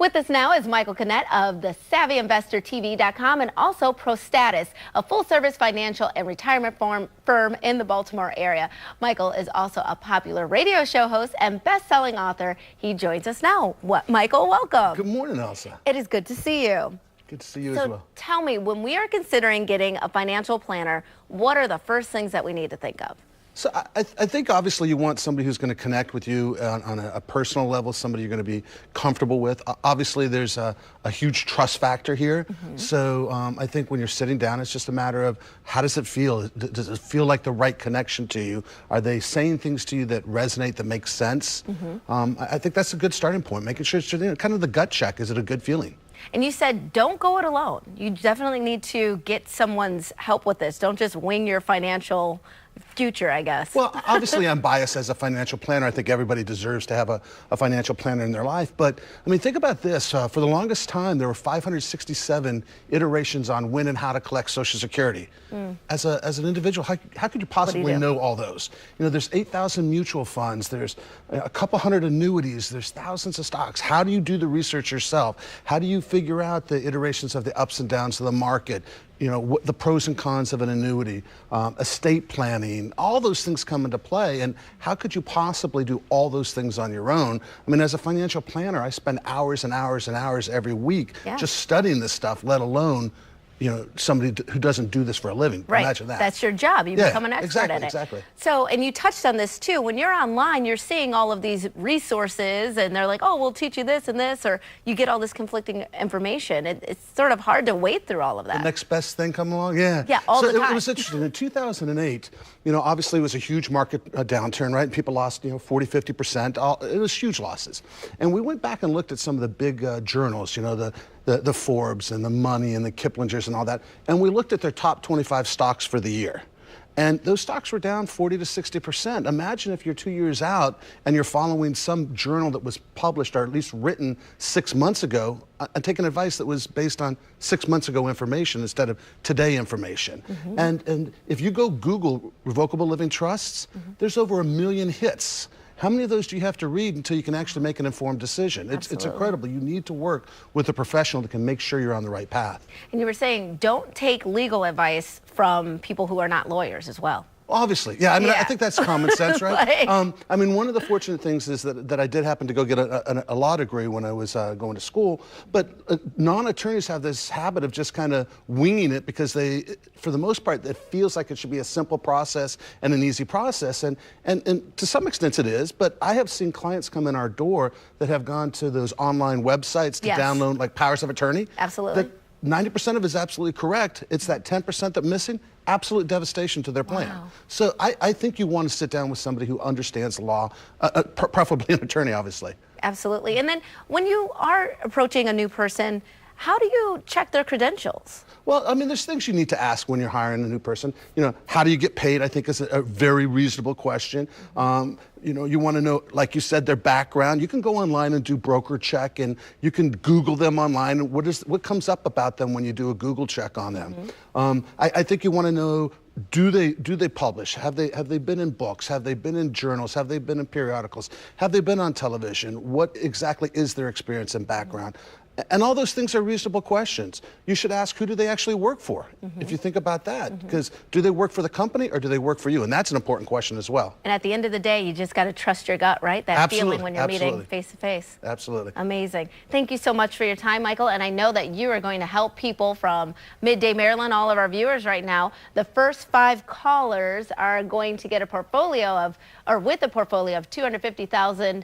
With us now is Michael Canet of the SavvyInvestorTV.com and also ProStatus, a full-service financial and retirement firm in the Baltimore area. Michael is also a popular radio show host and best-selling author. He joins us now. Michael, welcome. Good morning, Elsa. It is good to see you. Good to see you as well. Tell me, when we are considering getting a financial planner, what are the first things that we need to think of? So I think obviously you want somebody who's going to connect with you on a personal level, somebody you're going to be comfortable with. Obviously there's a huge trust factor here. So I think when you're sitting down, it's just a matter of how does it feel? Does it feel like the right connection to you? Are they saying things to you that resonate, that make sense? I think that's a good starting point, making sure it's kind of the gut check. Is it a good feeling? And you said don't go it alone. You definitely need to get someone's help with this. Don't just wing your financial future, I guess. Well, obviously I'm biased as a financial planner. I think everybody deserves to have a financial planner in their life. But I mean, think about this. For the longest time, there were 567 iterations on when and how to collect Social Security. As an individual, how could you possibly know all those? You know, there's 8,000 mutual funds. There's a couple hundred annuities. There's thousands of stocks. How do you do the research yourself? How do you figure out the iterations of the ups and downs of the market? You know, what the pros and cons of an annuity, estate planning, all those things come into play. And how could you possibly do all those things on your own? I mean, as a financial planner, I spend hours and hours and hours every week just studying this stuff, let alone, you know, somebody who doesn't do this for a living. Right. Imagine that. That's your job. You become an expert at it. Exactly. So, and you touched on this too. When you're online, you're seeing all of these resources and they're like, oh, we'll teach you this and this, or you get all this conflicting information. It's sort of hard to wade through all of that. The next best thing come along, yeah. Yeah, all the time. It was interesting. In 2008, you know, obviously it was a huge market downturn, right? People lost, you know, 40, 50%. It was huge losses. And we went back and looked at some of the big journals, you know, the Forbes and the Money and the Kiplingers and all that. And we looked at their top 25 stocks for the year. And those stocks were down 40 to 60%. Imagine if you're 2 years out and you're following some journal that was published or at least written 6 months ago and taking advice that was based on 6 months ago information instead of today information. And if you go Google revocable living trusts, there's over 1 million hits. How many of those do you have to read until you can actually make an informed decision? It's incredible. You need to work with a professional that can make sure you're on the right path. And you were saying don't take legal advice from people who are not lawyers as well. Obviously, yeah. I mean, I think that's common sense, right? I mean, one of the fortunate things is that I did happen to go get a law degree when I was going to school. But non-attorneys have this habit of just kind of winging it because they, for the most part, it feels like it should be a simple process and an easy process. And to some extent it is. But I have seen clients come in our door that have gone to those online websites to download like powers of attorney. Absolutely. That 90% of it is absolutely correct. It's that 10% that's missing, absolute devastation to their plan. So I think you want to sit down with somebody who understands law, preferably an attorney, obviously. Absolutely. And then when you are approaching a new person, how do you check their credentials? Well, I mean, there's things you need to ask when you're hiring a new person. You know, how do you get paid? I think is a very reasonable question. You know, you want to know, like you said, their background. You can go online and do broker check, and you can Google them online. And what comes up about them when you do a Google check on them? I think you want to know, do they publish? Have they been in books? Have they been in journals? Have they been in periodicals? Have they been on television? What exactly is their experience and background? And all those things are reasonable questions. You should ask, who do they actually work for? If you think about that, because do they work for the company or do they work for you? And that's an important question as well. And at the end of the day, you just got to trust your gut, right? That feeling when you're meeting face to face. Absolutely. Amazing. Thank you so much for your time, Michael. And I know that you are going to help people from Midday Maryland, all of our viewers right now. The first 5 callers are going to get a portfolio of, or with a portfolio of $250,000.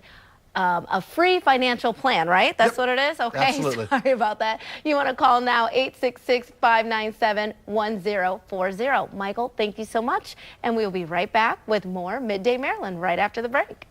A free financial plan, right? That's what it is? Okay, absolutely. Sorry about that. You want to call now, 866-597-1040. Michael, thank you so much. And we'll be right back with more Midday Maryland right after the break.